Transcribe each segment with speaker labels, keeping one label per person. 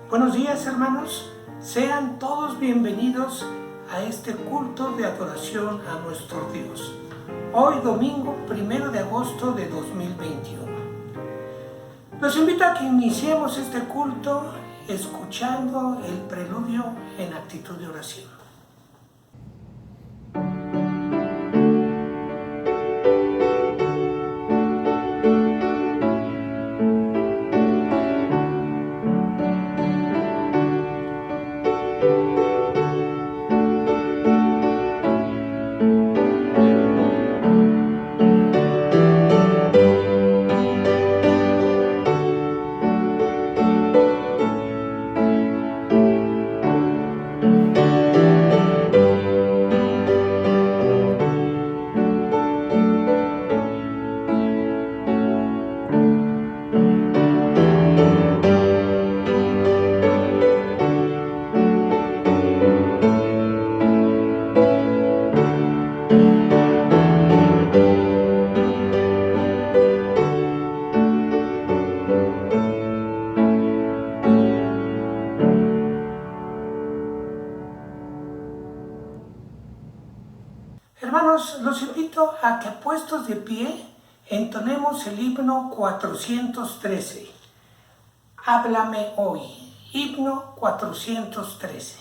Speaker 1: Buenos días, hermanos, sean todos bienvenidos a este culto de adoración a nuestro Dios. Hoy domingo 1 de agosto de 2021. Los invito a que iniciemos este culto escuchando el preludio en actitud de oración. Hermanos, los invito a que puestos de pie entonemos el himno 413. Háblame hoy, himno 413.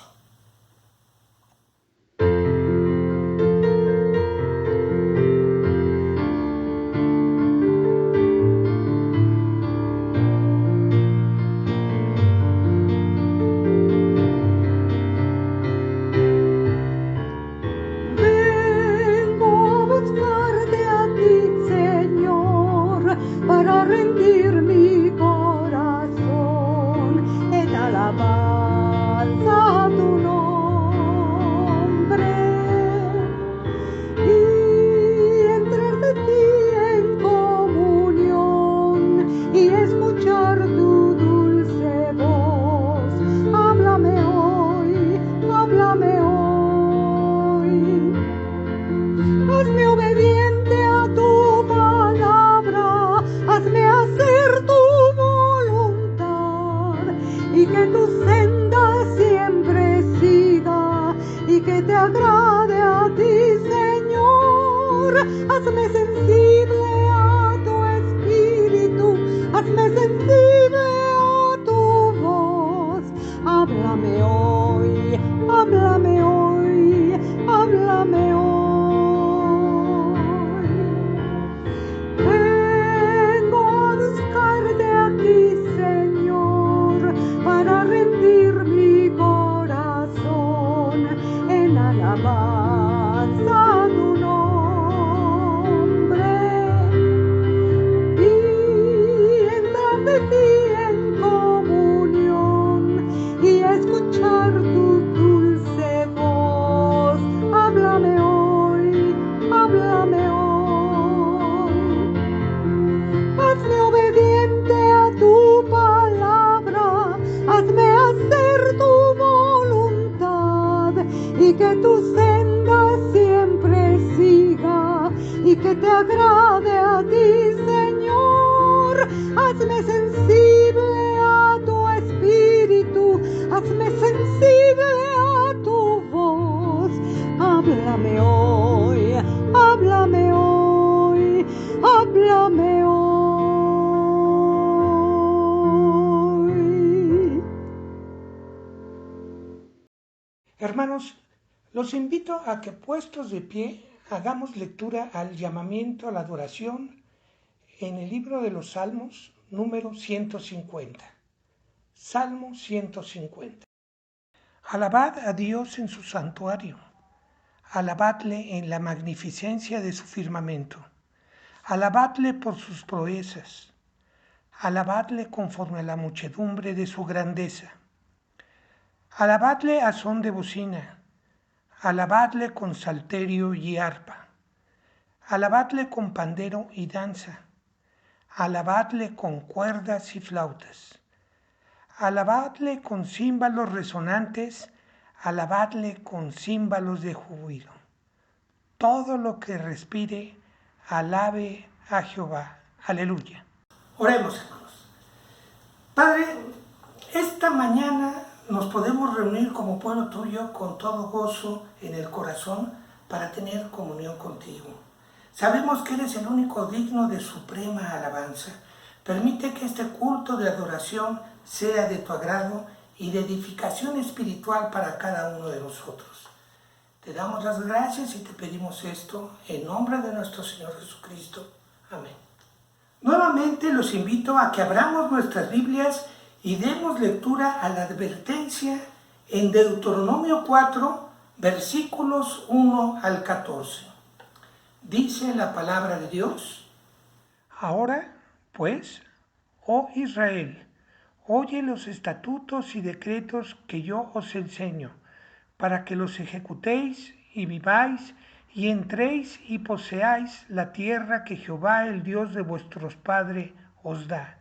Speaker 2: Para rendir mi corazón en alabanza a tu nombre y entrar de ti en comunión y escuchar tu dulce voz. Háblame hoy, háblame hoy. Hazme obediente a tu palabra, hazme hacer tu voluntad y que tu senda siempre siga y que te agrade a ti, Señor. Hazme sensible a tu espíritu, hazme sensible a tu voz. Háblame hoy, háblame hoy, háblame hoy. Para rendir mi corazón en alabanza a tu nombre y entrar de ti en comunión y escuchar tu dulce voz. Háblame hoy, háblame hoy. Hazme obediente a tu palabra, hazme hacer tu voluntad y que tu senda siempre siga y que te agrade a ti, Señor. Hazme sensible a tu espíritu, hazme sensible a tu voz. Háblame hoy, háblame hoy, háblame hoy.
Speaker 1: Hermanos, los invito a que puestos de pie hagamos lectura al llamamiento a la adoración en el libro de los Salmos, número 150. Salmo 150. Alabad a Dios en su santuario, alabadle en la magnificencia de su firmamento, alabadle por sus proezas, alabadle conforme a la muchedumbre de su grandeza. Alabadle a son de bocina, alabadle con salterio y arpa, alabadle con pandero y danza, alabadle con cuerdas y flautas, alabadle con címbalos resonantes, alabadle con címbalos de júbilo. Todo lo que respire, alabe a Jehová. Aleluya. Oremos, hermanos. Padre, Esta mañana nos podemos reunir como pueblo tuyo con todo gozo en el corazón para tener comunión contigo. Sabemos que eres el único digno de suprema alabanza. Permite que este culto de adoración sea de tu agrado y de edificación espiritual para cada uno de nosotros. Te damos las gracias y te pedimos esto en nombre de nuestro Señor Jesucristo. Amén. Nuevamente los invito a que abramos nuestras Biblias y demos lectura a la advertencia en Deuteronomio 4, versículos 1 al 14. Dice la palabra de Dios: Ahora, pues, oh Israel, oye los estatutos y decretos que yo os enseño, para que los ejecutéis y viváis y entréis y poseáis la tierra que Jehová, el Dios de vuestros padres, os da.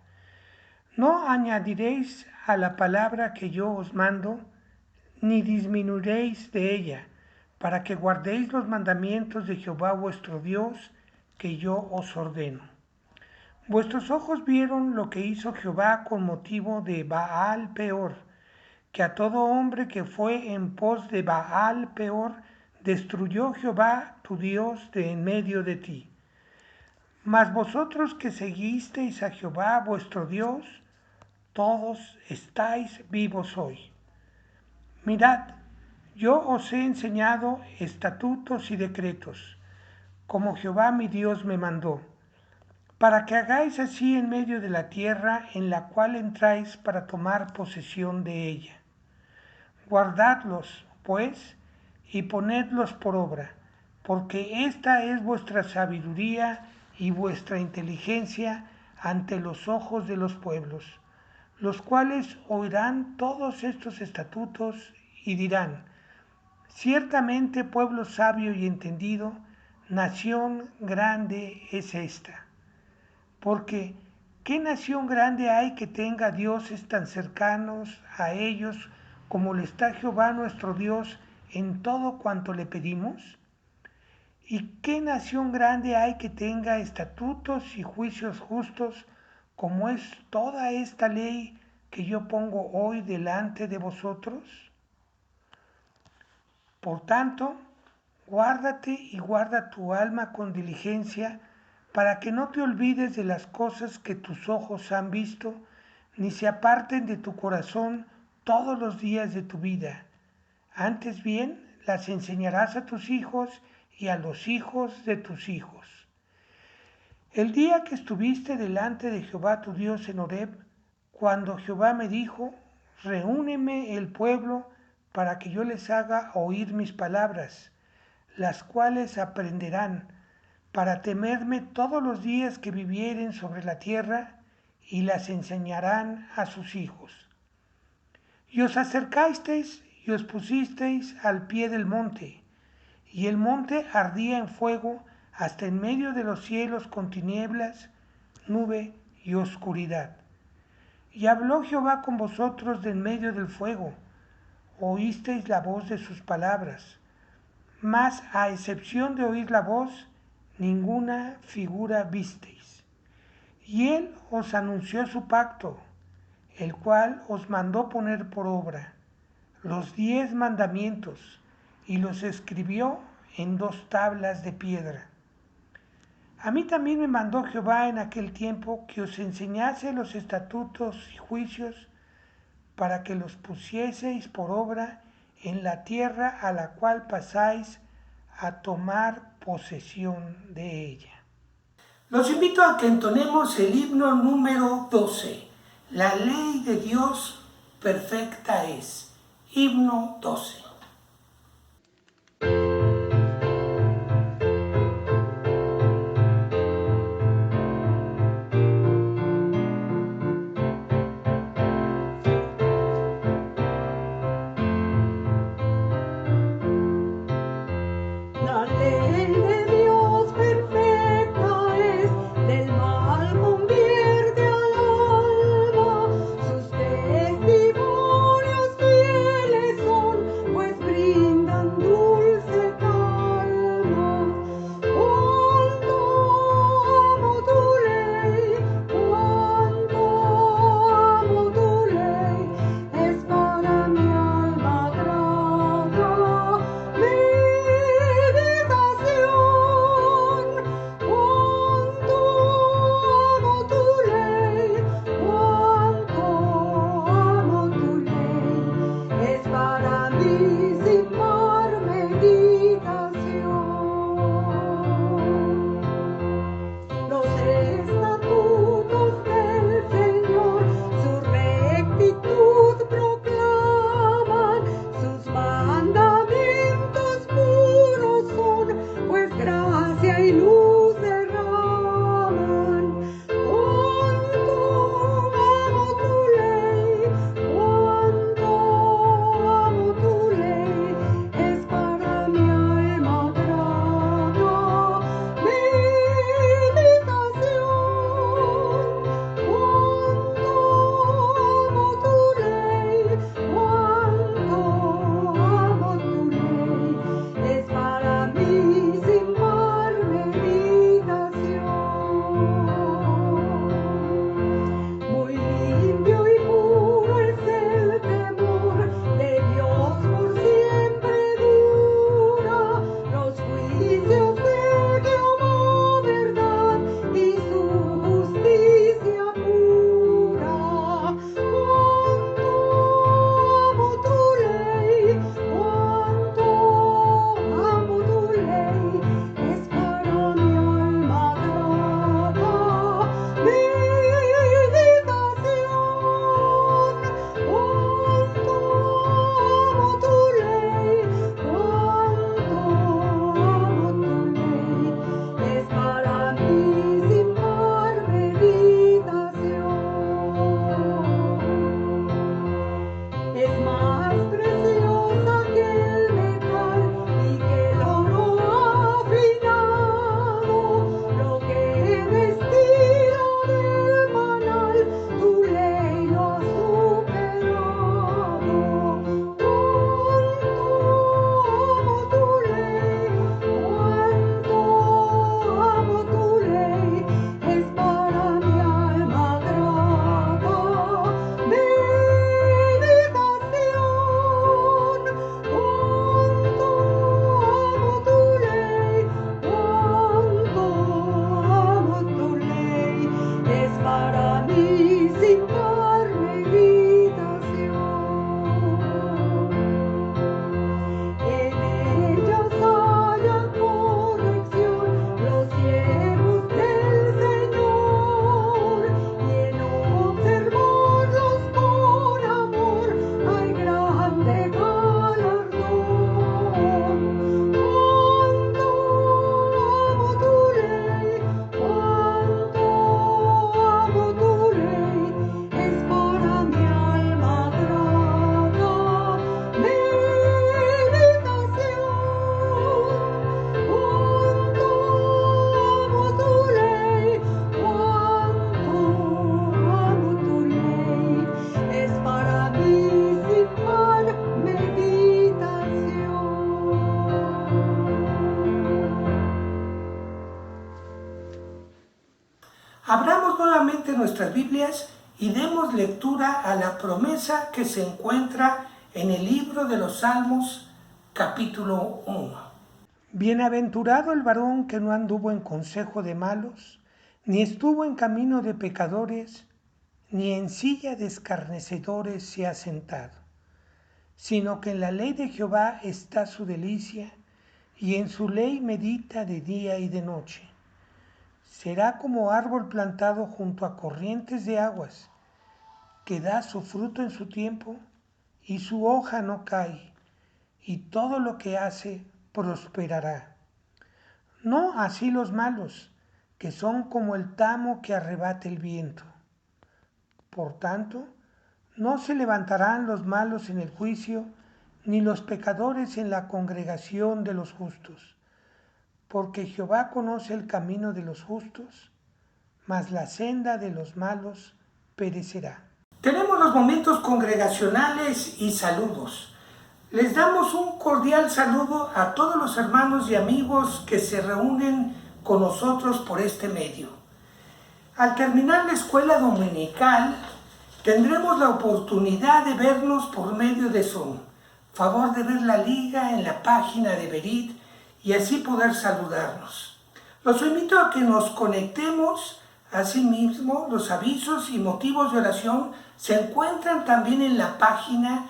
Speaker 1: No añadiréis a la palabra que yo os mando, ni disminuiréis de ella, para que guardéis los mandamientos de Jehová vuestro Dios, que yo os ordeno. Vuestros ojos vieron lo que hizo Jehová con motivo de Baal Peor, que a todo hombre que fue en pos de Baal Peor destruyó Jehová tu Dios de en medio de ti. Mas vosotros que seguisteis a Jehová vuestro Dios, todos estáis vivos hoy. Mirad, yo os he enseñado estatutos y decretos, como Jehová mi Dios me mandó, para que hagáis así en medio de la tierra en la cual entráis para tomar posesión de ella. Guardadlos, pues, y ponedlos por obra, porque esta es vuestra sabiduría y vuestra inteligencia ante los ojos de los pueblos, los cuales oirán todos estos estatutos y dirán: ciertamente pueblo sabio y entendido, nación grande es esta. Porque ¿qué nación grande hay que tenga dioses tan cercanos a ellos como le está Jehová nuestro Dios en todo cuanto le pedimos? ¿Y qué nación grande hay que tenga estatutos y juicios justos como es toda esta ley que yo pongo hoy delante de vosotros? Por tanto, guárdate y guarda tu alma con diligencia, para que no te olvides de las cosas que tus ojos han visto, ni se aparten de tu corazón todos los días de tu vida. Antes bien, las enseñarás a tus hijos y a los hijos de tus hijos. El día que estuviste delante de Jehová tu Dios en Horeb, cuando Jehová me dijo: reúneme el pueblo para que yo les haga oír mis palabras, las cuales aprenderán para temerme todos los días que vivieren sobre la tierra, y las enseñarán a sus hijos. Y os acercasteis y os pusisteis al pie del monte, y el monte ardía en fuego hasta en medio de los cielos con tinieblas, nube y oscuridad. Y habló Jehová con vosotros de en medio del fuego, oísteis la voz de sus palabras, mas a excepción de oír la voz, ninguna figura visteis. Y él os anunció su pacto, el cual os mandó poner por obra, los 10 mandamientos, y los escribió en 2 tablas de piedra. A mí también me mandó Jehová en aquel tiempo que os enseñase los estatutos y juicios, para que los pusieseis por obra en la tierra a la cual pasáis a tomar posesión de ella. Los invito a que entonemos el himno número 12. La ley de Dios perfecta es. Himno 12.
Speaker 2: La ley de Dios perfecta es, del mal convierte al alma, sus testimonios fieles son, pues
Speaker 1: nuevamente nuestras Biblias y demos lectura a la promesa que se encuentra en el libro de los Salmos, capítulo 1. Bienaventurado el varón que no anduvo en consejo de malos, ni estuvo en camino de pecadores, ni en silla de escarnecedores se ha sentado, sino que en la ley de Jehová está su delicia, y en su ley medita de día y de noche. Será como árbol plantado junto a corrientes de aguas, que da su fruto en su tiempo, y su hoja no cae, y todo lo que hace prosperará. No así los malos, que son como el tamo que arrebata el viento. Por tanto, no se levantarán los malos en el juicio, ni los pecadores en la congregación de los justos, porque Jehová conoce el camino de los justos, mas la senda de los malos perecerá. Tenemos los momentos congregacionales y saludos. Les damos un cordial saludo a todos los hermanos y amigos que se reúnen con nosotros por este medio. Al terminar la escuela dominical, tendremos la oportunidad de vernos por medio de Zoom. Favor de ver la liga en la página de Berit y así poder saludarnos. Los invito a que nos conectemos. Asimismo, los avisos y motivos de oración se encuentran también en la página.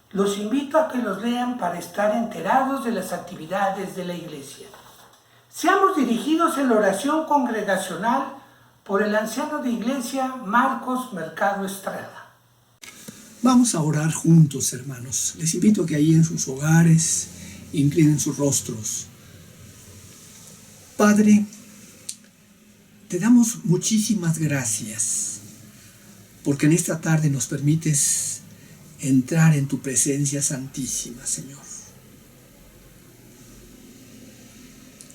Speaker 1: Los invito a que los lean para estar enterados de las actividades de la iglesia. Seamos dirigidos en la oración congregacional por el anciano de iglesia Marcos Mercado Estrada.
Speaker 3: Vamos a orar juntos, hermanos. Les invito a que ahí en sus hogares inclinen sus rostros. Padre, te damos muchísimas gracias porque en esta tarde nos permites entrar en tu presencia santísima, Señor.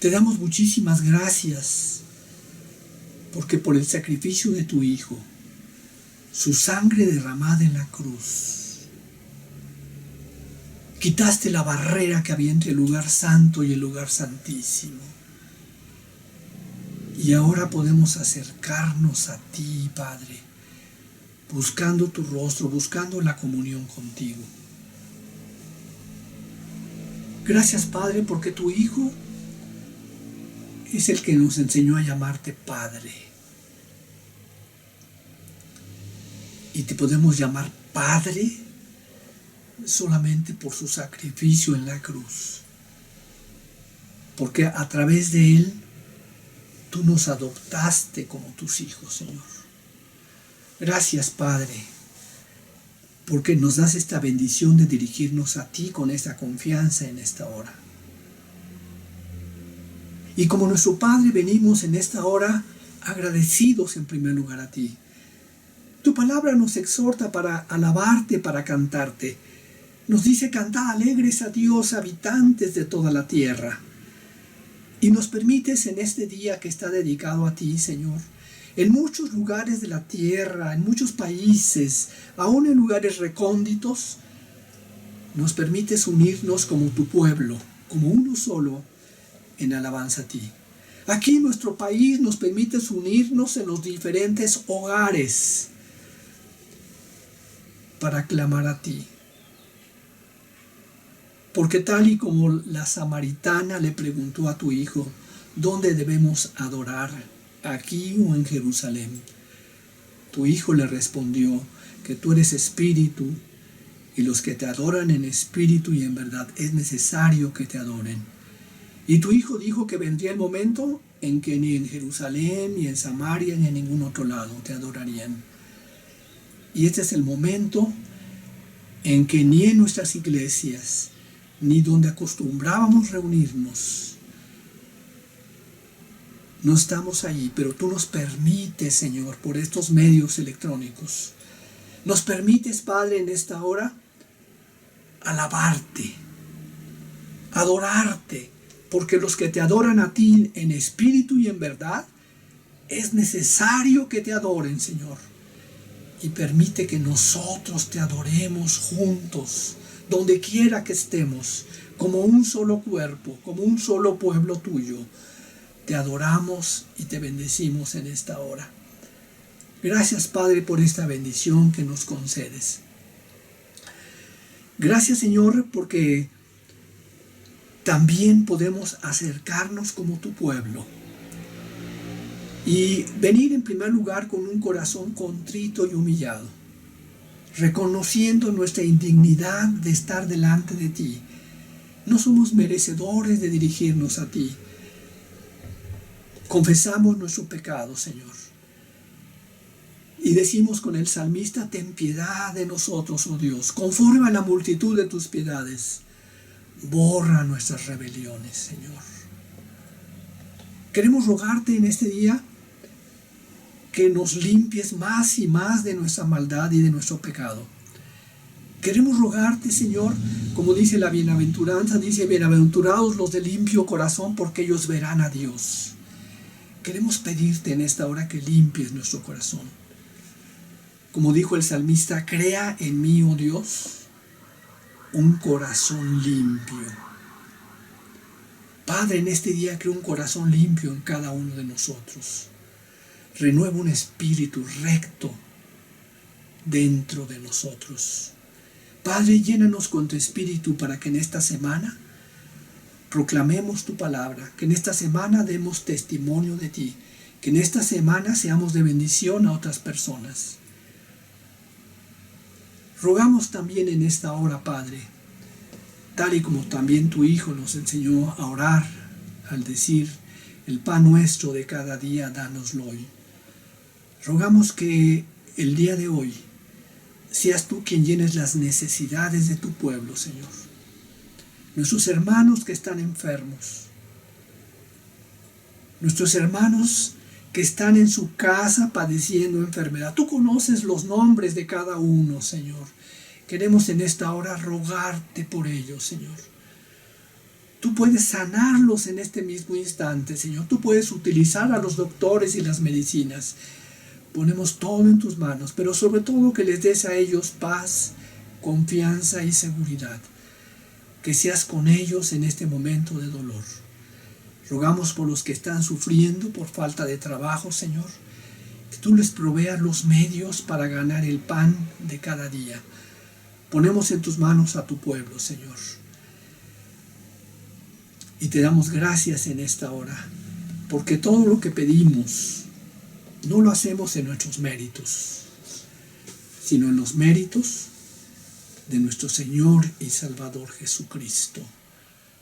Speaker 3: Te damos muchísimas gracias porque por el sacrificio de tu Hijo, su sangre derramada en la cruz, quitaste la barrera que había entre el lugar santo y el lugar santísimo. Y ahora podemos acercarnos a ti, Padre, buscando tu rostro, buscando la comunión contigo. Gracias, Padre, porque tu Hijo es el que nos enseñó a llamarte Padre. Y te podemos llamar Padre solamente por su sacrificio en la cruz. Porque a través de él tú nos adoptaste como tus hijos, Señor. Gracias, Padre, porque nos das esta bendición de dirigirnos a ti con esta confianza en esta hora. Y como nuestro Padre, venimos en esta hora agradecidos en primer lugar a ti. Tu palabra nos exhorta para alabarte, para cantarte. Nos dice: cantad alegres a Dios, habitantes de toda la tierra. Y nos permites en este día que está dedicado a ti, Señor, en muchos lugares de la tierra, en muchos países, aún en lugares recónditos, nos permites unirnos como tu pueblo, como uno solo, en alabanza a ti. Aquí en nuestro país nos permites unirnos en los diferentes hogares para clamar a ti. Porque tal y como la samaritana le preguntó a tu Hijo, ¿dónde debemos adorar? ¿Aquí o en Jerusalén? Tu Hijo le respondió que tú eres espíritu, y los que te adoran en espíritu y en verdad es necesario que te adoren. Y tu Hijo dijo que vendría el momento en que ni en Jerusalén, ni en Samaria, ni en ningún otro lado te adorarían. Y este es el momento en que ni en nuestras iglesias, ni donde acostumbrábamos reunirnos, no estamos allí, pero tú nos permites, Señor, por estos medios electrónicos, nos permites, Padre, en esta hora, alabarte, adorarte, porque los que te adoran a ti en espíritu y en verdad, es necesario que te adoren, Señor. Y permite que nosotros te adoremos juntos, donde quiera que estemos, como un solo cuerpo, como un solo pueblo tuyo. Te adoramos y te bendecimos en esta hora. Gracias, Padre, por esta bendición que nos concedes. Gracias, Señor, porque también podemos acercarnos como tu pueblo y venir en primer lugar con un corazón contrito y humillado, reconociendo nuestra indignidad de estar delante de ti. No somos merecedores de dirigirnos a ti. Confesamos nuestro pecado, Señor. Y decimos con el salmista: ten piedad de nosotros, oh Dios, conforme a la multitud de tus piedades. Borra nuestras rebeliones, Señor. Queremos rogarte en este día que nos limpies más y más de nuestra maldad y de nuestro pecado. Queremos rogarte, Señor, como dice la bienaventuranza, dice: bienaventurados los de limpio corazón, porque ellos verán a Dios. Queremos pedirte en esta hora que limpies nuestro corazón. Como dijo el salmista: crea en mí, oh Dios, un corazón limpio. Padre, en este día crea un corazón limpio en cada uno de nosotros. Renueva un espíritu recto dentro de nosotros. Padre, llénanos con tu espíritu para que en esta semana proclamemos tu palabra, que en esta semana demos testimonio de ti, que en esta semana seamos de bendición a otras personas. Rogamos también en esta hora, Padre, tal y como también tu Hijo nos enseñó a orar al decir: el pan nuestro de cada día, dánoslo hoy. Rogamos que el día de hoy seas tú quien llenes las necesidades de tu pueblo, Señor. Nuestros hermanos que están enfermos, nuestros hermanos que están en su casa padeciendo enfermedad. Tú conoces los nombres de cada uno, Señor. Queremos en esta hora rogarte por ellos, Señor. Tú puedes sanarlos en este mismo instante, Señor. Tú puedes utilizar a los doctores y las medicinas. Ponemos todo en tus manos, pero sobre todo que les des a ellos paz, confianza y seguridad. Que seas con ellos en este momento de dolor. Rogamos por los que están sufriendo por falta de trabajo, Señor. Que tú les proveas los medios para ganar el pan de cada día. Ponemos en tus manos a tu pueblo, Señor. Y te damos gracias en esta hora, porque todo lo que pedimos no lo hacemos en nuestros méritos, sino en los méritos de nuestro Señor y Salvador Jesucristo,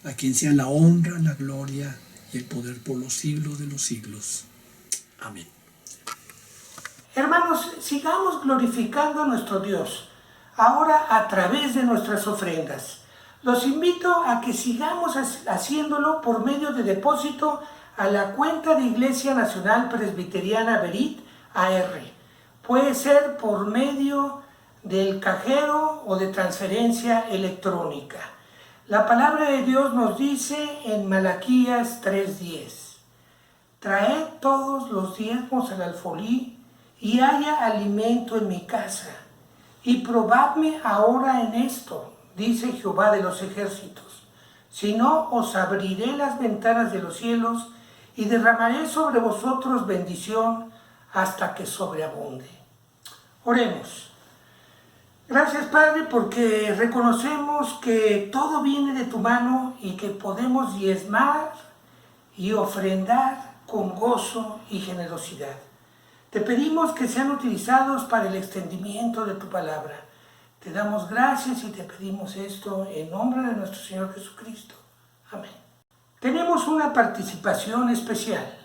Speaker 3: a quien sea la honra, la gloria y el poder por los siglos de los siglos. Amén.
Speaker 1: Hermanos, sigamos glorificando a nuestro Dios, ahora a través de nuestras ofrendas. Los invito a que sigamos haciéndolo por medio de depósito a la cuenta de Iglesia Nacional Presbiteriana Berit AR. Puede ser por medio del cajero o de transferencia electrónica. La palabra de Dios nos dice en Malaquías 3:10: traed todos los diezmos al alfolí y haya alimento en mi casa, y probadme ahora en esto, dice Jehová de los ejércitos, si no os abriré las ventanas de los cielos y derramaré sobre vosotros bendición hasta que sobreabunde. Oremos. Gracias, Padre, porque reconocemos que todo viene de tu mano y que podemos diezmar y ofrendar con gozo y generosidad. Te pedimos que sean utilizados para el extendimiento de tu palabra. Te damos gracias y te pedimos esto en nombre de nuestro Señor Jesucristo. Amén. Tenemos una participación especial.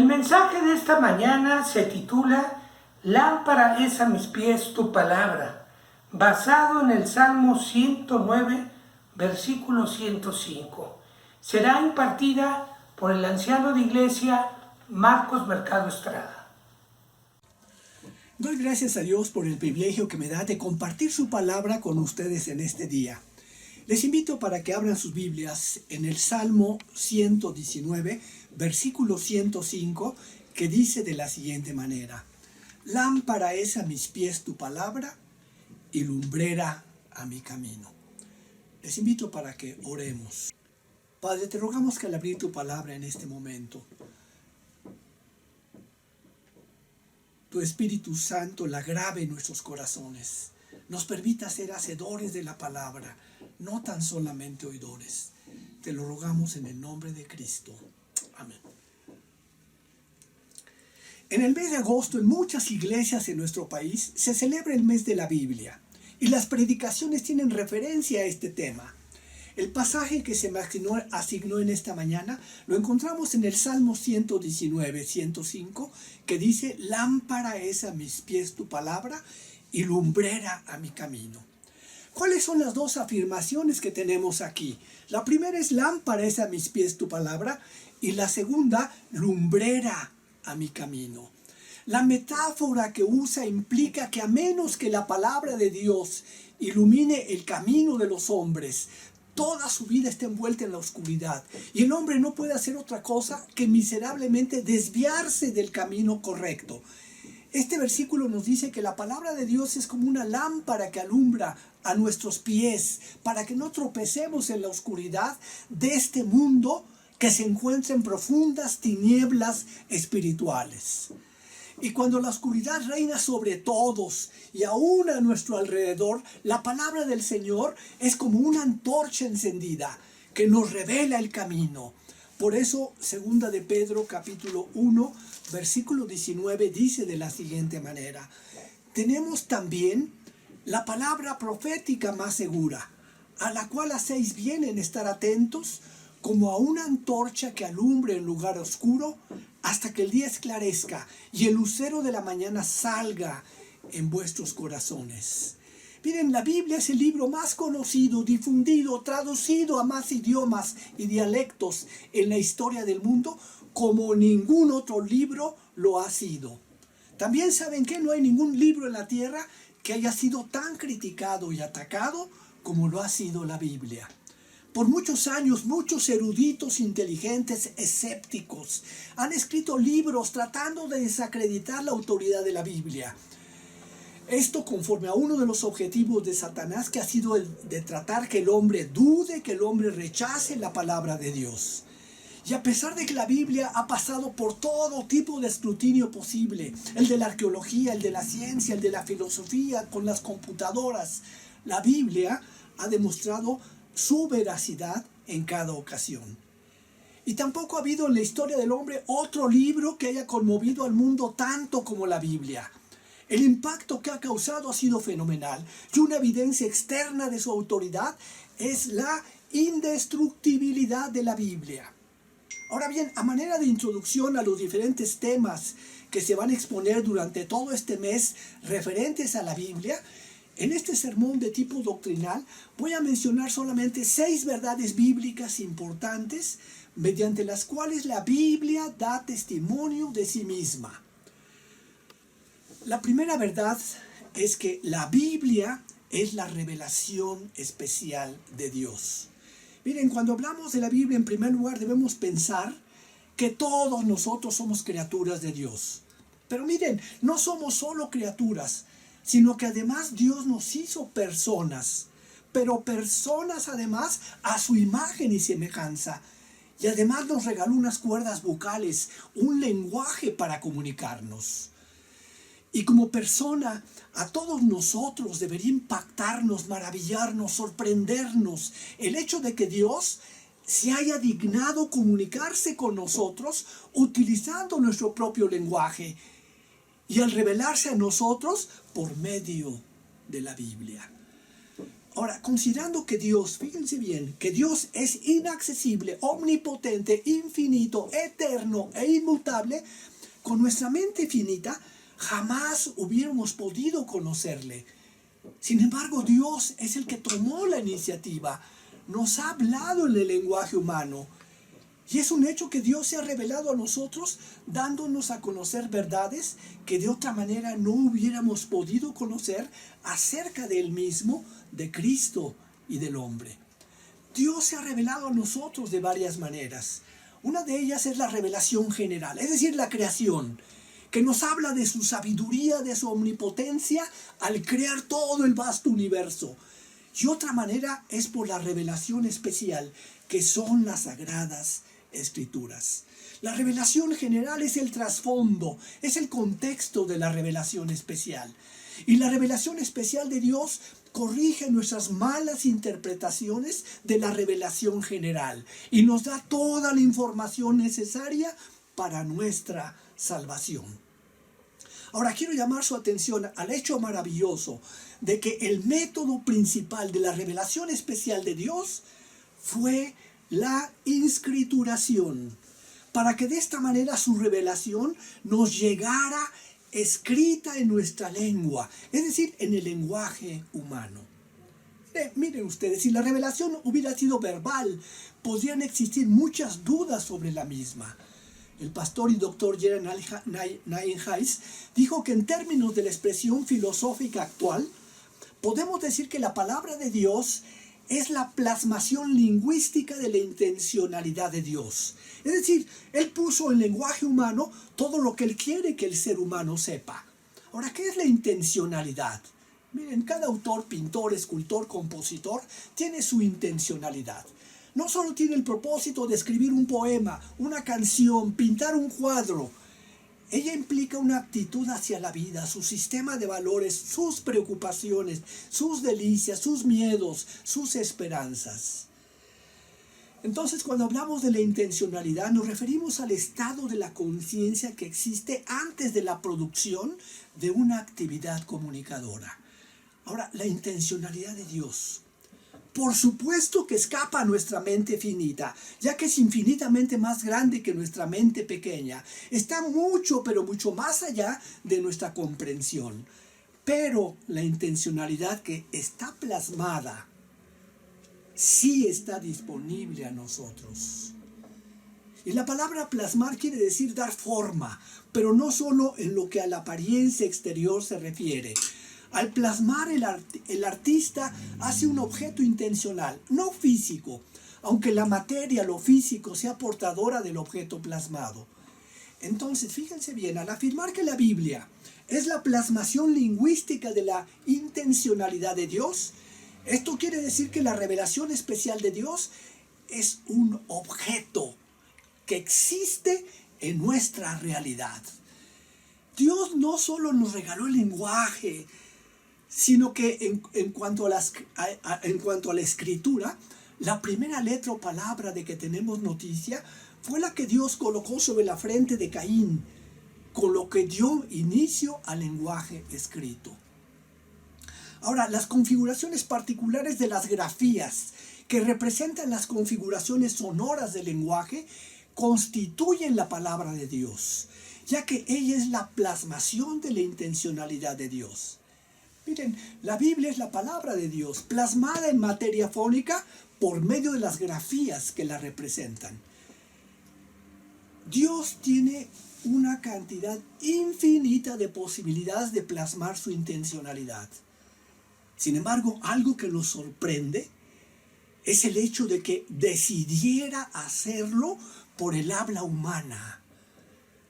Speaker 1: mensaje de esta mañana se titula Lámpara es a mis pies tu palabra, basado en el Salmo 109, versículo 105. Será impartida por el anciano de iglesia Marcos Mercado Estrada.
Speaker 3: Doy gracias a Dios por el privilegio que me da de compartir su palabra con ustedes en este día. Les invito para que abran sus Biblias en el Salmo 119, versículo 105, que dice de la siguiente manera: Lámpara es a mis pies tu palabra y lumbrera a mi camino. Les invito para que oremos. Padre, te rogamos que al abrir tu palabra en este momento, tu Espíritu Santo la grabe en nuestros corazones. Nos permita ser hacedores de la palabra, no tan solamente oidores. Te lo rogamos en el nombre de Cristo. Amén. En el mes de agosto, en muchas iglesias en nuestro país, se celebra el mes de la Biblia. Y las predicaciones tienen referencia a este tema. El pasaje que se me asignó en esta mañana lo encontramos en el Salmo 119, 105, que dice: Lámpara es a mis pies tu palabra y lumbrera a mi camino. ¿Cuáles son las dos afirmaciones que tenemos aquí? La primera es: lámpara es a mis pies tu palabra, y la segunda: lumbrera a mi camino. La metáfora que usa implica que a menos que la palabra de Dios ilumine el camino de los hombres, toda su vida está envuelta en la oscuridad, y el hombre no puede hacer otra cosa que miserablemente desviarse del camino correcto. Este versículo nos dice que la palabra de Dios es como una lámpara que alumbra a nuestros pies para que no tropecemos en la oscuridad de este mundo que se encuentra en profundas tinieblas espirituales. Y cuando la oscuridad reina sobre todos y aún a nuestro alrededor, la palabra del Señor es como una antorcha encendida que nos revela el camino. Por eso, 2 de Pedro, capítulo 1, versículo 19, dice de la siguiente manera: tenemos también la palabra profética más segura, a la cual hacéis bien en estar atentos, como a una antorcha que alumbre en lugar oscuro, hasta que el día esclarezca y el lucero de la mañana salga en vuestros corazones. Miren, la Biblia es el libro más conocido, difundido, traducido a más idiomas y dialectos en la historia del mundo, como ningún otro libro lo ha sido. También saben que no hay ningún libro en la tierra que haya sido tan criticado y atacado como lo ha sido la Biblia. Por muchos años, muchos eruditos inteligentes escépticos han escrito libros tratando de desacreditar la autoridad de la Biblia. Esto conforme a uno de los objetivos de Satanás, que ha sido el de tratar que el hombre dude, que el hombre rechace la palabra de Dios. Y a pesar de que la Biblia ha pasado por todo tipo de escrutinio posible, el de la arqueología, el de la ciencia, el de la filosofía, con las computadoras, la Biblia ha demostrado su veracidad en cada ocasión. Y tampoco ha habido en la historia del hombre otro libro que haya conmovido al mundo tanto como la Biblia. El impacto que ha causado ha sido fenomenal, y una evidencia externa de su autoridad es la indestructibilidad de la Biblia. Ahora bien, a manera de introducción a los diferentes temas que se van a exponer durante todo este mes referentes a la Biblia, en este sermón de tipo doctrinal voy a mencionar solamente 6 verdades bíblicas importantes mediante las cuales la Biblia da testimonio de sí misma. La primera verdad es que la Biblia es la revelación especial de Dios. Miren, cuando hablamos de la Biblia, en primer lugar debemos pensar que todos nosotros somos criaturas de Dios. Pero miren, no somos solo criaturas, sino que además Dios nos hizo personas, pero personas además a su imagen y semejanza. Y además nos regaló unas cuerdas vocales, un lenguaje para comunicarnos. Y como persona, a todos nosotros debería impactarnos, maravillarnos, sorprendernos el hecho de que Dios se haya dignado comunicarse con nosotros utilizando nuestro propio lenguaje y al revelarse a nosotros por medio de la Biblia. Ahora, considerando que Dios, fíjense bien, que Dios es inaccesible, omnipotente, infinito, eterno e inmutable, con nuestra mente finita jamás hubiéramos podido conocerle. Sin embargo, Dios es el que tomó la iniciativa, nos ha hablado en el lenguaje humano. Y es un hecho que Dios se ha revelado a nosotros, dándonos a conocer verdades que de otra manera no hubiéramos podido conocer acerca de Él mismo, de Cristo y del hombre. Dios se ha revelado a nosotros de varias maneras. Una de ellas es la revelación general, es decir, la creación, que nos habla de su sabiduría, de su omnipotencia al crear todo el vasto universo. Y otra manera es por la revelación especial, que son las sagradas Escrituras. La revelación general es el trasfondo, es el contexto de la revelación especial. Y la revelación especial de Dios corrige nuestras malas interpretaciones de la revelación general y nos da toda la información necesaria para nuestra salvación. Ahora quiero llamar su atención al hecho maravilloso de que el método principal de la revelación especial de Dios fue la inscrituración, para que de esta manera su revelación nos llegara escrita en nuestra lengua, es decir, en el lenguaje humano. Miren ustedes, si la revelación hubiera sido verbal, podrían existir muchas dudas sobre la misma. El pastor y doctor Jeremiah Nijenhuis dijo que en términos de la expresión filosófica actual, podemos decir que la palabra de Dios es la plasmación lingüística de la intencionalidad de Dios. Es decir, Él puso en lenguaje humano todo lo que Él quiere que el ser humano sepa. Ahora, ¿qué es la intencionalidad? Miren, cada autor, pintor, escultor, compositor tiene su intencionalidad. No solo tiene el propósito de escribir un poema, una canción, pintar un cuadro. Ella implica una actitud hacia la vida, su sistema de valores, sus preocupaciones, sus delicias, sus miedos, sus esperanzas. Entonces, cuando hablamos de la intencionalidad, nos referimos al estado de la conciencia que existe antes de la producción de una actividad comunicadora. Ahora, la intencionalidad de Dios, por supuesto que escapa a nuestra mente finita, ya que es infinitamente más grande que nuestra mente pequeña. Está mucho, pero mucho más allá de nuestra comprensión. Pero la intencionalidad que está plasmada sí está disponible a nosotros. Y la palabra plasmar quiere decir dar forma, pero no solo en lo que a la apariencia exterior se refiere. Al plasmar, el artista hace un objeto intencional, no físico, aunque la materia, lo físico, sea portadora del objeto plasmado. Entonces, fíjense bien, al afirmar que la Biblia es la plasmación lingüística de la intencionalidad de Dios, esto quiere decir que la revelación especial de Dios es un objeto que existe en nuestra realidad. Dios no solo nos regaló el lenguaje, sino que en cuanto a la escritura, la primera letra o palabra de que tenemos noticia fue la que Dios colocó sobre la frente de Caín, con lo que dio inicio al lenguaje escrito. Ahora, las configuraciones particulares de las grafías, que representan las configuraciones sonoras del lenguaje, constituyen la palabra de Dios, ya que ella es la plasmación de la intencionalidad de Dios. Miren, la Biblia es la palabra de Dios, plasmada en materia fónica por medio de las grafías que la representan. Dios tiene una cantidad infinita de posibilidades de plasmar su intencionalidad. Sin embargo, algo que nos sorprende es el hecho de que decidiera hacerlo por el habla humana,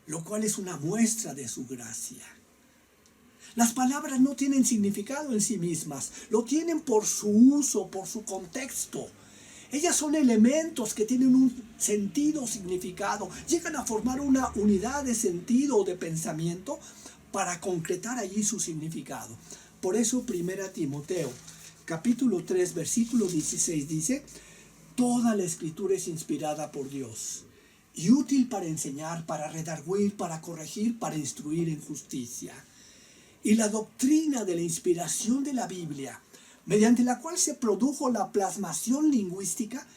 Speaker 3: lo cual es una muestra de su gracia. Las palabras no tienen significado en sí mismas, lo tienen por su uso, por su contexto. Ellas son elementos que tienen un sentido, significado, llegan a formar una unidad de sentido o de pensamiento para concretar allí su significado. Por eso 1 Timoteo, capítulo 3, versículo 16 dice: toda la escritura es inspirada por Dios y útil para enseñar, para redarguir, para corregir, para instruir en justicia. Y la doctrina de la inspiración de la Biblia mediante la cual se produjo la plasmación lingüística,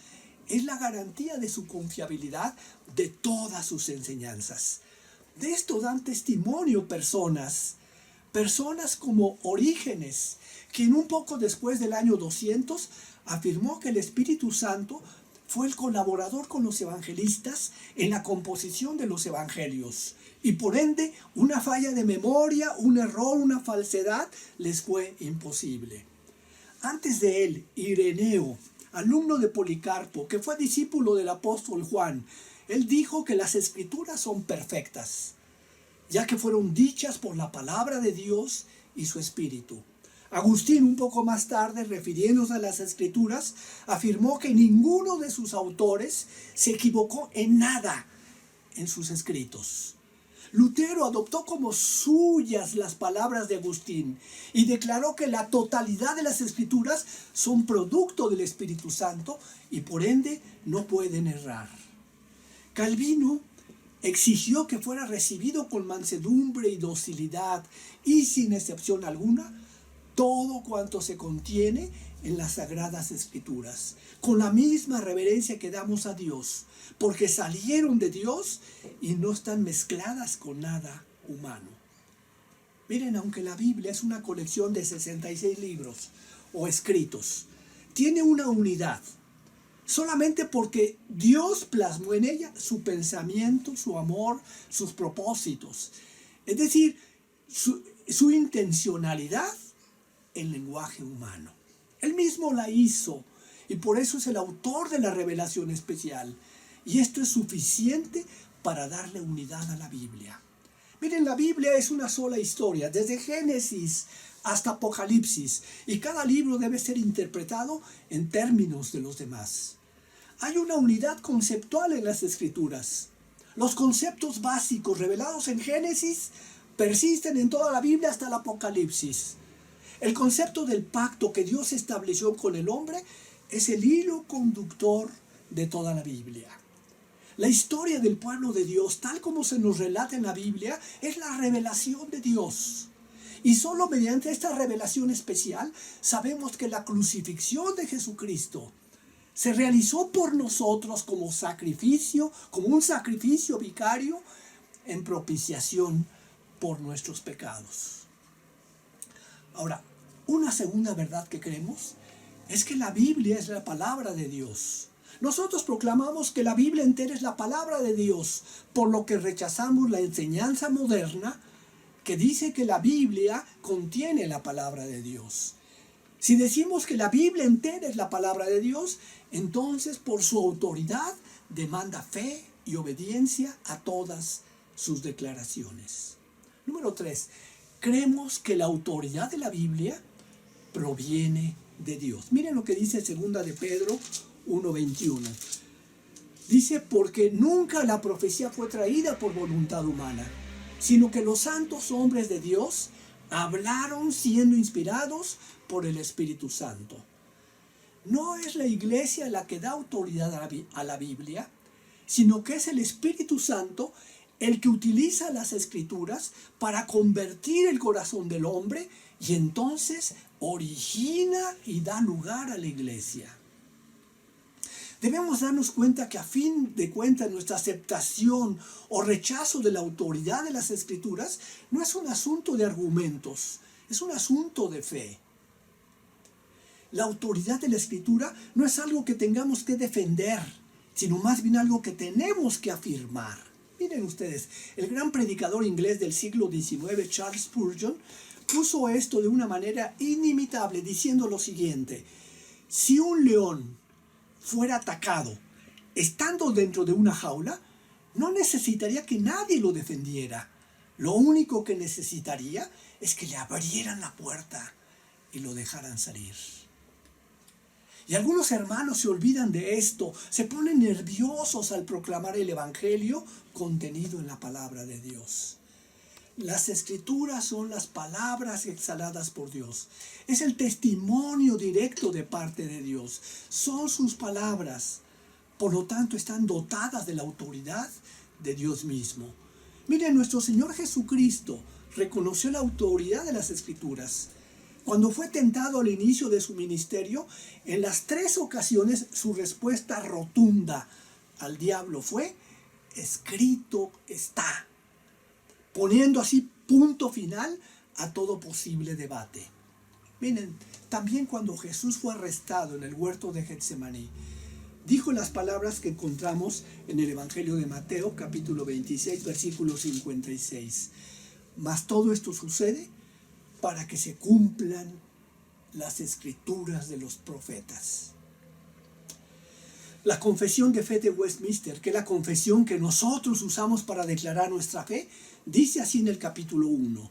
Speaker 3: es la garantía de su confiabilidad de todas sus enseñanzas. De esto dan testimonio personas como Orígenes, quien un poco después del año 200 afirmó que el Espíritu Santo fue el colaborador con los evangelistas en la composición de los evangelios, y por ende una falla de memoria, un error, una falsedad les fue imposible. Antes de él, Ireneo, alumno de Policarpo, que fue discípulo del apóstol Juan, él dijo que las escrituras son perfectas, ya que fueron dichas por la palabra de Dios y su Espíritu. Agustín, un poco más tarde, refiriéndose a las escrituras, afirmó que ninguno de sus autores se equivocó en nada en sus escritos. Lutero adoptó como suyas las palabras de Agustín y declaró que la totalidad de las escrituras son producto del Espíritu Santo y por ende no pueden errar. Calvino exigió que fuera recibido con mansedumbre y docilidad y sin excepción alguna todo cuanto se contiene en las Sagradas Escrituras, con la misma reverencia que damos a Dios, porque salieron de Dios y no están mezcladas con nada humano. Miren, aunque la Biblia es una colección de 66 libros o escritos, tiene una unidad, solamente porque Dios plasmó en ella su pensamiento, su amor, sus propósitos, es decir, su intencionalidad en lenguaje humano. Él mismo la hizo y por eso es el autor de la revelación especial. Y esto es suficiente para darle unidad a la Biblia. Miren, la Biblia es una sola historia, desde Génesis hasta Apocalipsis, y cada libro debe ser interpretado en términos de los demás. Hay una unidad conceptual en las Escrituras. Los conceptos básicos revelados en Génesis persisten en toda la Biblia hasta el Apocalipsis. El concepto del pacto que Dios estableció con el hombre es el hilo conductor de toda la Biblia. La historia del pueblo de Dios, tal como se nos relata en la Biblia, es la revelación de Dios. Y solo mediante esta revelación especial sabemos que la crucifixión de Jesucristo se realizó por nosotros como sacrificio, como un sacrificio vicario en propiciación por nuestros pecados. Ahora, una segunda verdad que creemos es que la Biblia es la palabra de Dios. Nosotros proclamamos que la Biblia entera es la palabra de Dios, por lo que rechazamos la enseñanza moderna que dice que la Biblia contiene la palabra de Dios. Si decimos que la Biblia entera es la palabra de Dios, entonces por su autoridad demanda fe y obediencia a todas sus declaraciones. Número 3. Creemos que la autoridad de la Biblia proviene de Dios. Miren lo que dice 2 de Pedro 1:21. Dice, porque nunca la profecía fue traída por voluntad humana, sino que los santos hombres de Dios hablaron siendo inspirados por el Espíritu Santo. No es la iglesia la que da autoridad a la Biblia, sino que es el Espíritu Santo el que utiliza las Escrituras para convertir el corazón del hombre y entonces origina y da lugar a la iglesia. Debemos darnos cuenta que a fin de cuentas nuestra aceptación o rechazo de la autoridad de las Escrituras no es un asunto de argumentos, es un asunto de fe. La autoridad de la Escritura no es algo que tengamos que defender, sino más bien algo que tenemos que afirmar. Miren ustedes, el gran predicador inglés del siglo XIX, Charles Spurgeon, puso esto de una manera inimitable, diciendo lo siguiente: si un león fuera atacado estando dentro de una jaula, no necesitaría que nadie lo defendiera. Lo único que necesitaría es que le abrieran la puerta y lo dejaran salir. Y algunos hermanos se olvidan de esto, se ponen nerviosos al proclamar el Evangelio contenido en la palabra de Dios. Las Escrituras son las palabras exhaladas por Dios. Es el testimonio directo de parte de Dios. Son sus palabras. Por lo tanto, están dotadas de la autoridad de Dios mismo. Miren, nuestro Señor Jesucristo reconoció la autoridad de las Escrituras. Cuando fue tentado al inicio de su ministerio, en las 3 ocasiones su respuesta rotunda al diablo fue: escrito está, poniendo así punto final a todo posible debate. Miren, también cuando Jesús fue arrestado en el huerto de Getsemaní, dijo las palabras que encontramos en el Evangelio de Mateo, capítulo 26, versículo 56. Mas todo esto sucede para que se cumplan las escrituras de los profetas. La confesión de fe de Westminster, que es la confesión que nosotros usamos para declarar nuestra fe, dice así en el capítulo 1: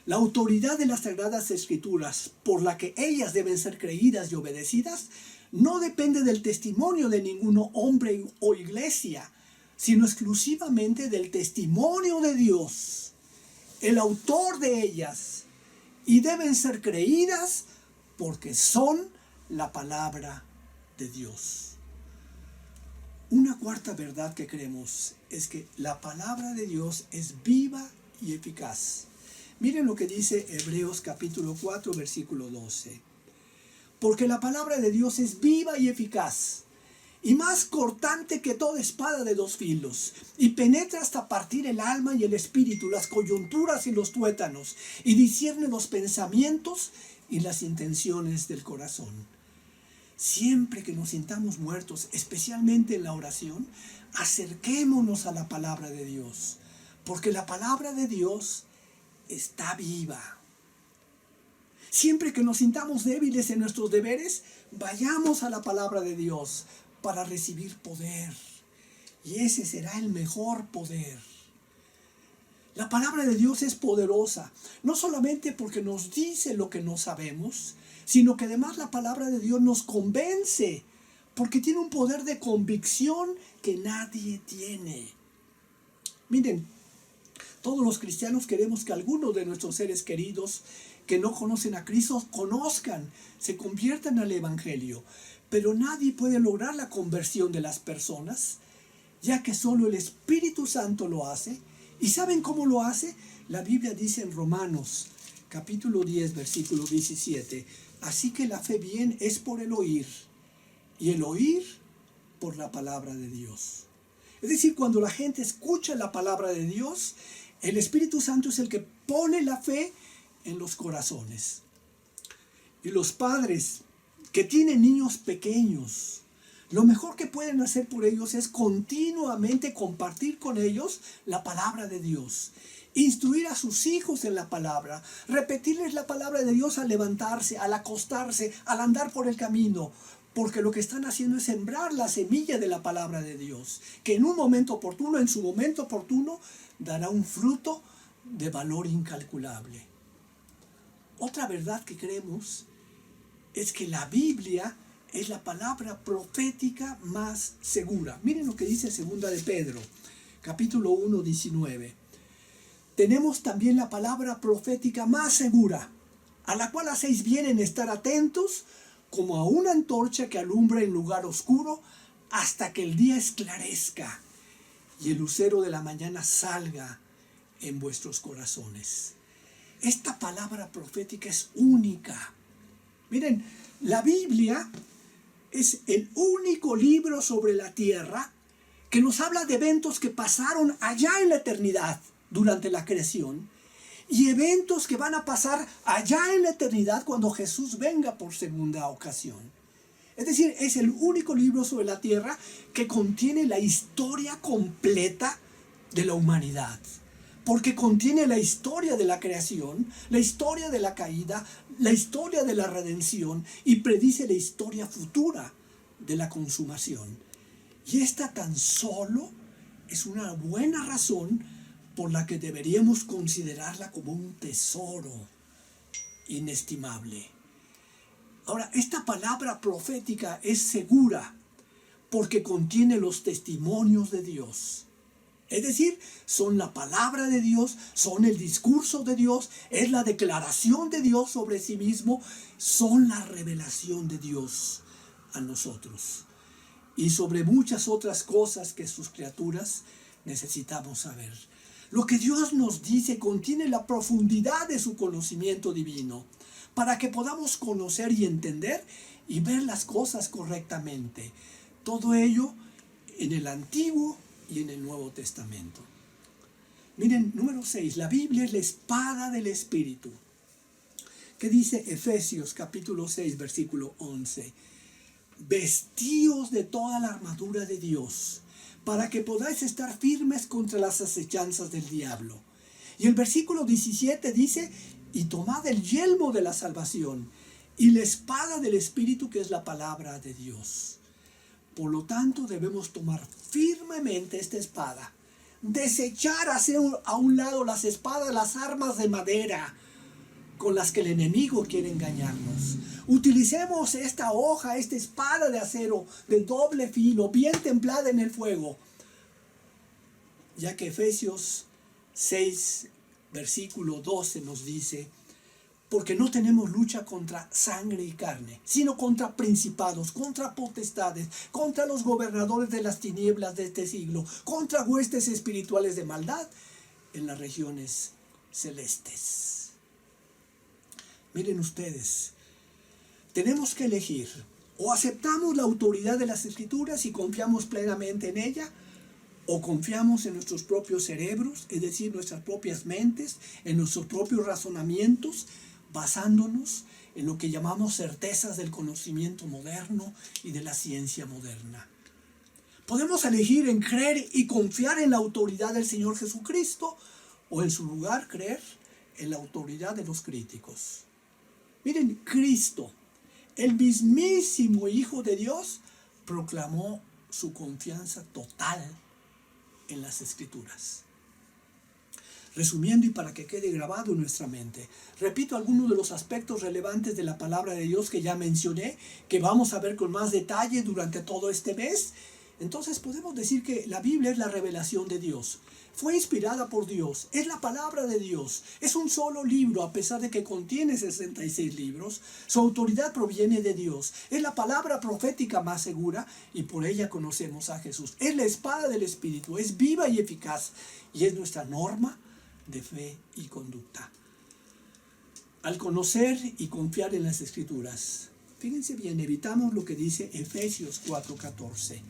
Speaker 3: la autoridad de las Sagradas Escrituras, por la que ellas deben ser creídas y obedecidas, no depende del testimonio de ningún hombre o iglesia, sino exclusivamente del testimonio de Dios, el autor de ellas, y deben ser creídas porque son la palabra de Dios. Una cuarta verdad que creemos es que la palabra de Dios es viva y eficaz. Miren lo que dice Hebreos capítulo 4, versículo 12. Porque la palabra de Dios es viva y eficaz, y más cortante que toda espada de 2 filos, y penetra hasta partir el alma y el espíritu, las coyunturas y los tuétanos, y discierne los pensamientos y las intenciones del corazón. Siempre que nos sintamos muertos, especialmente en la oración, acerquémonos a la palabra de Dios, porque la palabra de Dios está viva. Siempre que nos sintamos débiles en nuestros deberes, vayamos a la palabra de Dios para recibir poder. Y ese será el mejor poder. La palabra de Dios es poderosa, no solamente porque nos dice lo que no sabemos, sino que además la palabra de Dios nos convence, porque tiene un poder de convicción que nadie tiene. Miren, todos los cristianos queremos que algunos de nuestros seres queridos que no conocen a Cristo conozcan, se conviertan al Evangelio. Pero nadie puede lograr la conversión de las personas, ya que solo el Espíritu Santo lo hace. ¿Y saben cómo lo hace? La Biblia dice en Romanos, capítulo 10, versículo 17, así que la fe bien es por el oír, y el oír por la palabra de Dios. Es decir, cuando la gente escucha la palabra de Dios, el Espíritu Santo es el que pone la fe en los corazones. Y los padres que tienen niños pequeños, lo mejor que pueden hacer por ellos es continuamente compartir con ellos la palabra de Dios, instruir a sus hijos en la palabra, repetirles la palabra de Dios al levantarse, al acostarse, al andar por el camino, porque lo que están haciendo es sembrar la semilla de la palabra de Dios, que en un momento oportuno, en su momento oportuno, dará un fruto de valor incalculable. Otra verdad que creemos es que la Biblia es la palabra profética más segura. Miren lo que dice 2 de Pedro, capítulo 1, 19. Tenemos también la palabra profética más segura, a la cual hacéis bien en estar atentos, como a una antorcha que alumbra en lugar oscuro, hasta que el día esclarezca y el lucero de la mañana salga en vuestros corazones. Esta palabra profética es única. Miren, la Biblia es el único libro sobre la tierra que nos habla de eventos que pasaron allá en la eternidad durante la creación y eventos que van a pasar allá en la eternidad cuando Jesús venga por segunda ocasión. Es decir, es el único libro sobre la tierra que contiene la historia completa de la humanidad. Porque contiene la historia de la creación, la historia de la caída, la historia de la redención y predice la historia futura de la consumación. Y esta tan solo es una buena razón por la que deberíamos considerarla como un tesoro inestimable. Ahora, esta palabra profética es segura porque contiene los testimonios de Dios. Es decir, son la palabra de Dios, son el discurso de Dios, es la declaración de Dios sobre sí mismo, son la revelación de Dios a nosotros. Y sobre muchas otras cosas que sus criaturas necesitamos saber. Lo que Dios nos dice contiene la profundidad de su conocimiento divino. para que podamos conocer y entender y ver las cosas correctamente. Todo ello en el Antiguo y en el Nuevo Testamento. Miren, número 6, la Biblia es la espada del Espíritu. ¿Qué dice Efesios capítulo 6, versículo 11? Vestíos de toda la armadura de Dios, para que podáis estar firmes contra las acechanzas del diablo. Y el versículo 17 dice, y tomad el yelmo de la salvación y la espada del Espíritu, que es la palabra de Dios. Por lo tanto, debemos tomar firmemente esta espada, desechar hacia a un lado las espadas, las armas de madera con las que el enemigo quiere engañarnos. Utilicemos esta hoja, esta espada de acero de doble filo, bien templada en el fuego, ya que Efesios 6, versículo 12 nos dice, porque no tenemos lucha contra sangre y carne, sino contra principados, contra potestades, contra los gobernadores de las tinieblas de este siglo, contra huestes espirituales de maldad en las regiones celestes. Miren ustedes, tenemos que elegir, o aceptamos la autoridad de las Escrituras y confiamos plenamente en ella, o confiamos en nuestros propios cerebros, es decir, nuestras propias mentes, en nuestros propios razonamientos, basándonos en lo que llamamos certezas del conocimiento moderno y de la ciencia moderna. Podemos elegir en creer y confiar en la autoridad del Señor Jesucristo, o en su lugar creer en la autoridad de los críticos. Miren, Cristo, el mismísimo Hijo de Dios, proclamó su confianza total en las Escrituras. Resumiendo y para que quede grabado en nuestra mente, repito algunos de los aspectos relevantes de la palabra de Dios que ya mencioné, que vamos a ver con más detalle durante todo este mes. Entonces podemos decir que la Biblia es la revelación de Dios. Fue inspirada por Dios, es la palabra de Dios, es un solo libro a pesar de que contiene 66 libros. Su autoridad proviene de Dios, es la palabra profética más segura y por ella conocemos a Jesús. Es la espada del Espíritu, es viva y eficaz y es nuestra norma de fe y conducta. Al conocer y confiar en las Escrituras, fíjense bien, evitamos lo que dice Efesios 4:14,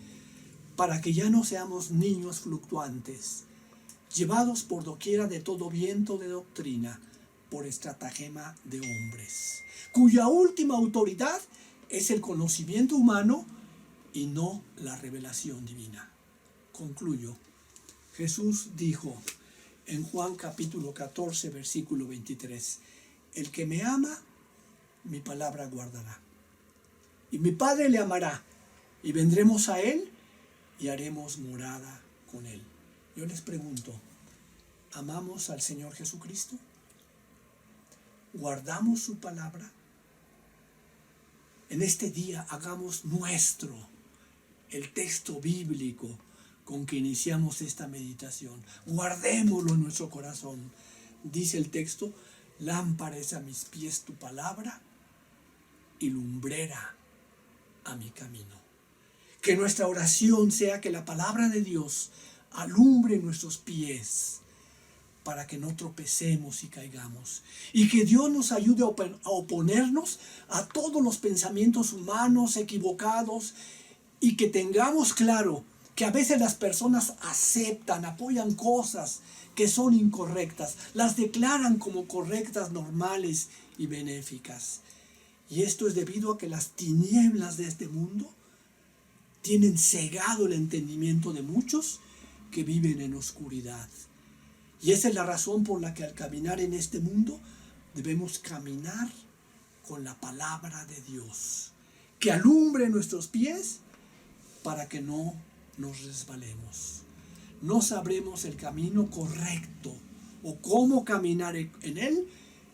Speaker 3: para que ya no seamos niños fluctuantes, llevados por doquiera de todo viento de doctrina, por estratagema de hombres, cuya última autoridad es el conocimiento humano y no la revelación divina. Concluyo. Jesús dijo en Juan capítulo 14, versículo 23, el que me ama, mi palabra guardará. Y mi Padre le amará, y vendremos a él y haremos morada con él. Yo les pregunto, ¿amamos al Señor Jesucristo? ¿Guardamos su palabra? En este día hagamos nuestro el texto bíblico con que iniciamos esta meditación. Guardémoslo en nuestro corazón. Dice el texto, lámpara es a mis pies tu palabra y lumbrera a mi camino. Que nuestra oración sea que la palabra de Dios alumbre nuestros pies para que no tropecemos y caigamos. Y que Dios nos ayude a oponernos a todos los pensamientos humanos equivocados y que tengamos claro que a veces las personas aceptan, apoyan cosas que son incorrectas, las declaran como correctas, normales y benéficas. Y esto es debido a que las tinieblas de este mundo tienen cegado el entendimiento de muchos que viven en oscuridad. Y esa es la razón por la que al caminar en este mundo debemos caminar con la palabra de Dios, que alumbre nuestros pies para que no nos resbalemos. No sabremos el camino correcto o cómo caminar en él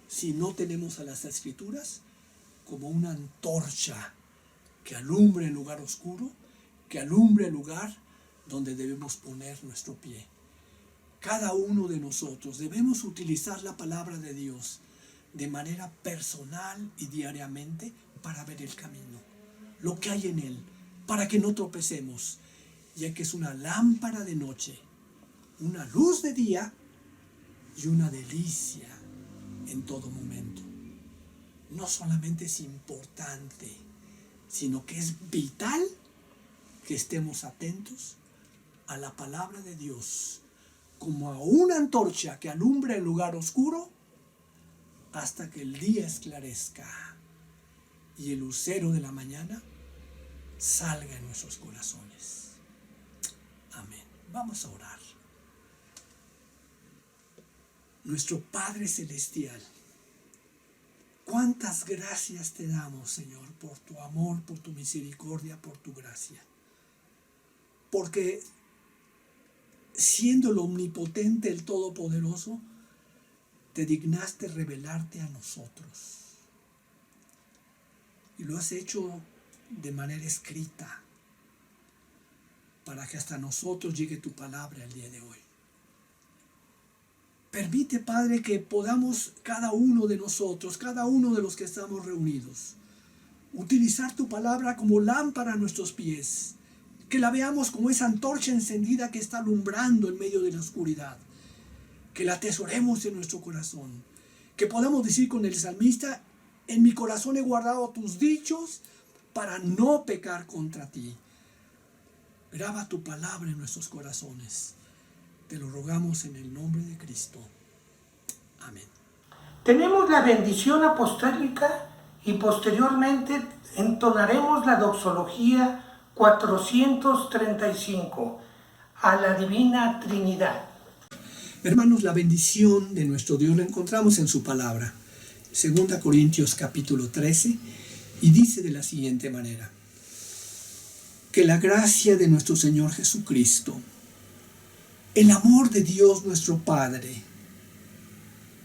Speaker 3: si no tenemos a las Escrituras como una antorcha que alumbre el lugar oscuro, que alumbre el lugar donde debemos poner nuestro pie. Cada uno de nosotros debemos utilizar la palabra de Dios de manera personal y diariamente para ver el camino, lo que hay en él, para que no tropecemos, ya que es una lámpara de noche, una luz de día y una delicia en todo momento. no solamente es importante, sino que es vital que estemos atentos a la palabra de Dios, como a una antorcha que alumbra el lugar oscuro hasta que el día esclarezca y el lucero de la mañana salga en nuestros corazones. Amén. Vamos a orar. Nuestro Padre Celestial, cuántas gracias te damos, Señor, por tu amor, por tu misericordia, por tu gracia. Porque siendo el omnipotente, el todopoderoso, te dignaste revelarte a nosotros. Y lo has hecho de manera escrita, para que hasta nosotros llegue tu palabra el día de hoy. Permite, Padre, que podamos cada uno de nosotros, cada uno de los que estamos reunidos, utilizar tu palabra como lámpara a nuestros pies, que la veamos como esa antorcha encendida que está alumbrando en medio de la oscuridad, que la atesoremos en nuestro corazón, que podamos decir con el salmista: en mi corazón he guardado tus dichos para no pecar contra ti. Graba tu palabra en nuestros corazones. Te lo rogamos en el nombre de Cristo. Amén.
Speaker 1: Tenemos la bendición apostólica y posteriormente entonaremos la doxología 435 a la Divina Trinidad.
Speaker 3: Hermanos, la bendición de nuestro Dios la encontramos en su palabra. 2 Corintios capítulo 13, y dice de la siguiente manera: que la gracia de nuestro Señor Jesucristo, el amor de Dios nuestro Padre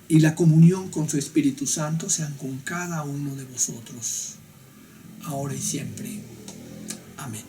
Speaker 3: y la comunión con su Espíritu Santo sean con cada uno de vosotros, ahora y siempre. Amén.